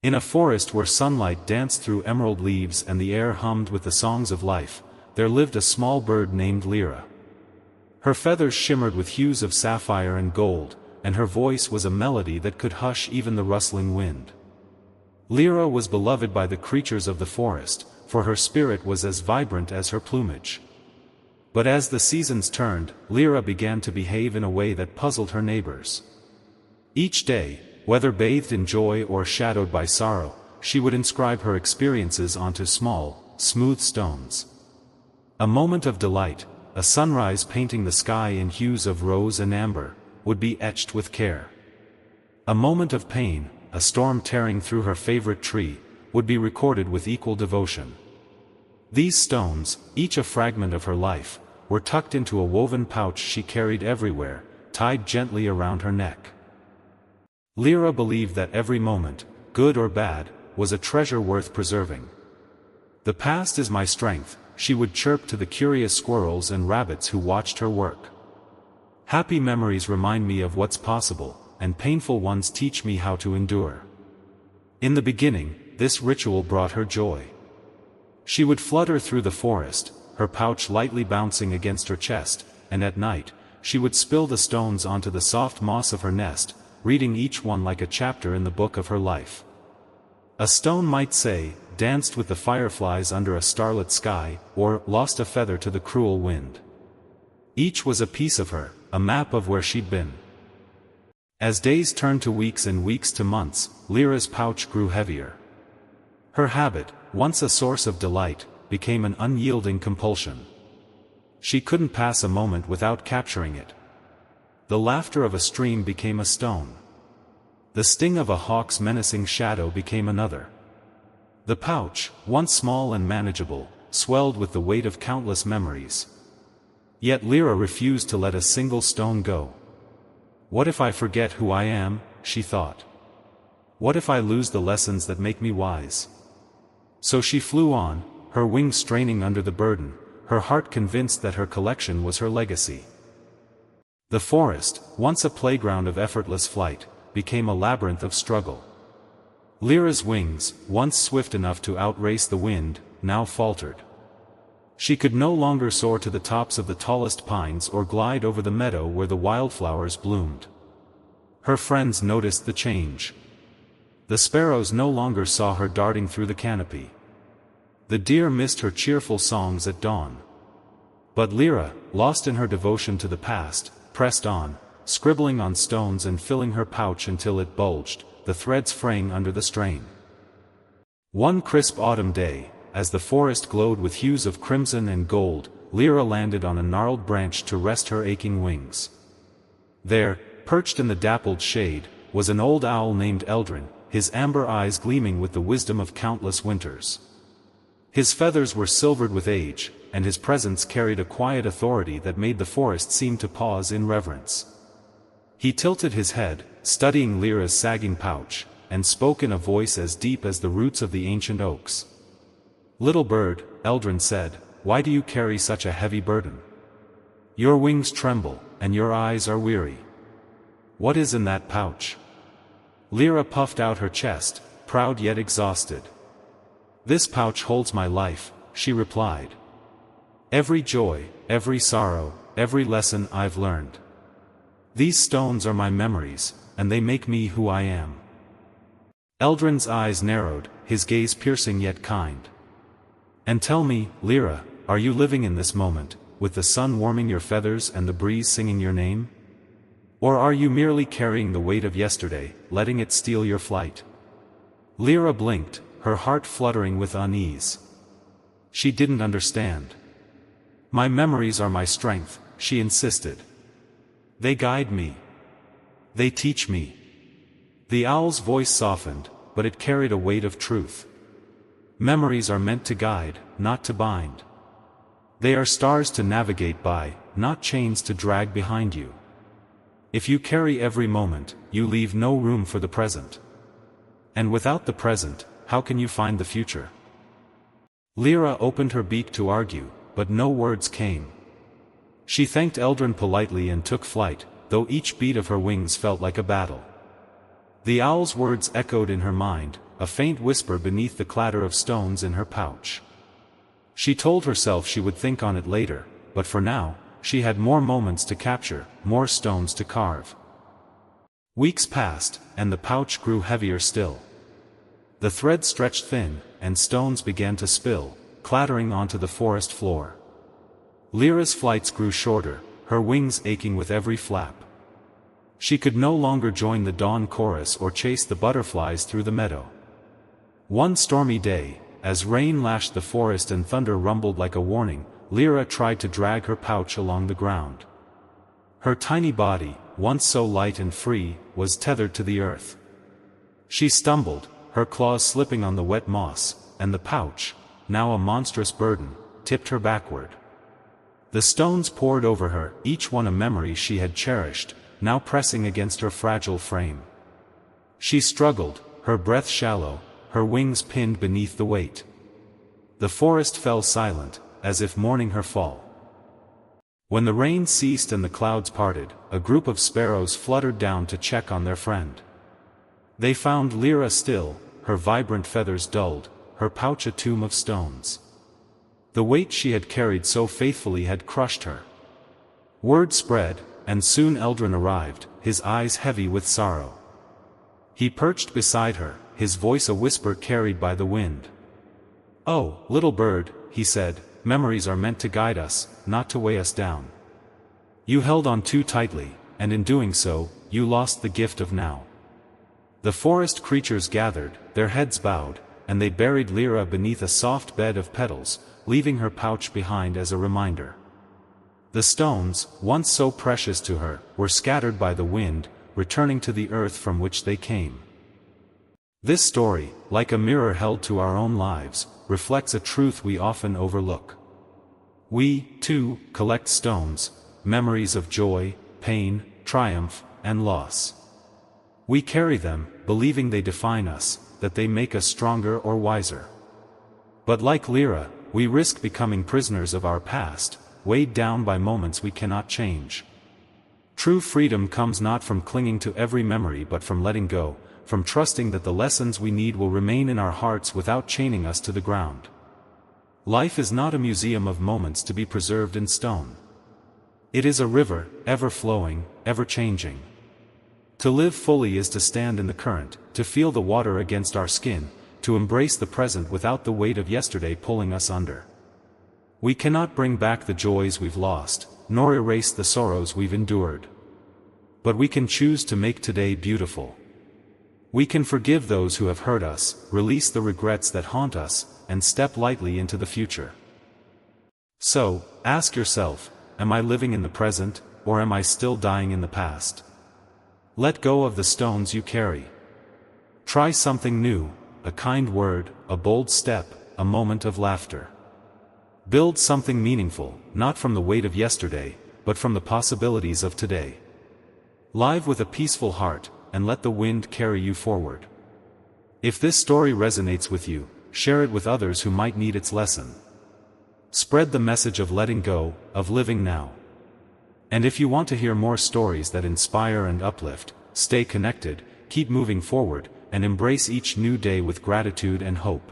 In a forest where sunlight danced through emerald leaves and the air hummed with the songs of life, there lived a small bird named Lyra. Her feathers shimmered with hues of sapphire and gold, and her voice was a melody that could hush even the rustling wind. Lyra was beloved by the creatures of the forest, for her spirit was as vibrant as her plumage. But as the seasons turned, Lyra began to behave in a way that puzzled her neighbors. Each day, whether bathed in joy or shadowed by sorrow, she would inscribe her experiences onto small, smooth stones. A moment of delight, a sunrise painting the sky in hues of rose and amber, would be etched with care. A moment of pain, a storm tearing through her favorite tree, would be recorded with equal devotion. These stones, each a fragment of her life, were tucked into a woven pouch she carried everywhere, tied gently around her neck. Lyra believed that every moment, good or bad, was a treasure worth preserving. "The past is my strength," she would chirp to the curious squirrels and rabbits who watched her work. "Happy memories remind me of what's possible, and painful ones teach me how to endure." In the beginning, this ritual brought her joy. She would flutter through the forest, her pouch lightly bouncing against her chest, and at night, she would spill the stones onto the soft moss of her nest, reading each one like a chapter in the book of her life. A stone might say, "Danced with the fireflies under a starlit sky," or "Lost a feather to the cruel wind." Each was a piece of her, a map of where she'd been. As days turned to weeks and weeks to months, Lyra's pouch grew heavier. Her habit, once a source of delight, became an unyielding compulsion. She couldn't pass a moment without capturing it. The laughter of a stream became a stone. The sting of a hawk's menacing shadow became another. The pouch, once small and manageable, swelled with the weight of countless memories. Yet Lyra refused to let a single stone go. "What if I forget who I am?" she thought. "What if I lose the lessons that make me wise?" So she flew on, her wings straining under the burden, her heart convinced that her collection was her legacy. The forest, once a playground of effortless flight, became a labyrinth of struggle. Lyra's wings, once swift enough to outrace the wind, now faltered. She could no longer soar to the tops of the tallest pines or glide over the meadow where the wildflowers bloomed. Her friends noticed the change. The sparrows no longer saw her darting through the canopy. The deer missed her cheerful songs at dawn. But Lyra, lost in her devotion to the past, pressed on, scribbling on stones and filling her pouch until it bulged, the threads fraying under the strain. One crisp autumn day, as the forest glowed with hues of crimson and gold, Lyra landed on a gnarled branch to rest her aching wings. There, perched in the dappled shade, was an old owl named Eldrin, his amber eyes gleaming with the wisdom of countless winters. His feathers were silvered with age, and his presence carried a quiet authority that made the forest seem to pause in reverence. He tilted his head, studying Lyra's sagging pouch, and spoke in a voice as deep as the roots of the ancient oaks. "Little bird," Eldrin said, "why do you carry such a heavy burden? Your wings tremble, and your eyes are weary. What is in that pouch?" Lyra puffed out her chest, proud yet exhausted. "This pouch holds my life," she replied. "Every joy, every sorrow, every lesson I've learned. These stones are my memories, and they make me who I am." Eldrin's eyes narrowed, his gaze piercing yet kind. "And tell me, Lyra, are you living in this moment, with the sun warming your feathers and the breeze singing your name? Or are you merely carrying the weight of yesterday, letting it steal your flight?" Lyra blinked, her heart fluttering with unease. She didn't understand. "My memories are my strength," she insisted. "They guide me. They teach me." The owl's voice softened, but it carried a weight of truth. "Memories are meant to guide, not to bind. They are stars to navigate by, not chains to drag behind you. If you carry every moment, you leave no room for the present. And without the present, how can you find the future?" Lyra opened her beak to argue, but no words came. She thanked Eldrin politely and took flight, though each beat of her wings felt like a battle. The owl's words echoed in her mind, a faint whisper beneath the clatter of stones in her pouch. She told herself she would think on it later, but for now, she had more moments to capture, more stones to carve. Weeks passed, and the pouch grew heavier still. The thread stretched thin, and stones began to spill, clattering onto the forest floor. Lyra's flights grew shorter, her wings aching with every flap. She could no longer join the dawn chorus or chase the butterflies through the meadow. One stormy day, as rain lashed the forest and thunder rumbled like a warning, Lyra tried to drag her pouch along the ground. Her tiny body, once so light and free, was tethered to the earth. She stumbled, her claws slipping on the wet moss, and the pouch, now a monstrous burden, tipped her backward. The stones poured over her, each one a memory she had cherished, now pressing against her fragile frame. She struggled, her breath shallow, her wings pinned beneath the weight. The forest fell silent, as if mourning her fall. When the rain ceased and the clouds parted, a group of sparrows fluttered down to check on their friend. They found Lyra still, her vibrant feathers dulled, her pouch a tomb of stones. The weight she had carried so faithfully had crushed her. Word spread, and soon Eldrin arrived, his eyes heavy with sorrow. He perched beside her, his voice a whisper carried by the wind. "Oh, little bird," he said, "memories are meant to guide us, not to weigh us down. You held on too tightly, and in doing so, you lost the gift of now." The forest creatures gathered, their heads bowed, and they buried Lyra beneath a soft bed of petals, leaving her pouch behind as a reminder. The stones, once so precious to her, were scattered by the wind, returning to the earth from which they came. This story, like a mirror held to our own lives, reflects a truth we often overlook. We, too, collect stones, memories of joy, pain, triumph, and loss. We carry them, believing they define us, that they make us stronger or wiser. But like Lyra, we risk becoming prisoners of our past, weighed down by moments we cannot change. True freedom comes not from clinging to every memory but from letting go, from trusting that the lessons we need will remain in our hearts without chaining us to the ground. Life is not a museum of moments to be preserved in stone. It is a river, ever flowing, ever changing. To live fully is to stand in the current, to feel the water against our skin, to embrace the present without the weight of yesterday pulling us under. We cannot bring back the joys we've lost, nor erase the sorrows we've endured. But we can choose to make today beautiful. We can forgive those who have hurt us, release the regrets that haunt us, and step lightly into the future. So, ask yourself, am I living in the present, or am I still dying in the past? Let go of the stones you carry. Try something new, a kind word, a bold step, a moment of laughter. Build something meaningful, not from the weight of yesterday, but from the possibilities of today. Live with a peaceful heart, and let the wind carry you forward. If this story resonates with you, share it with others who might need its lesson. Spread the message of letting go, of living now. And if you want to hear more stories that inspire and uplift, stay connected, keep moving forward, and embrace each new day with gratitude and hope.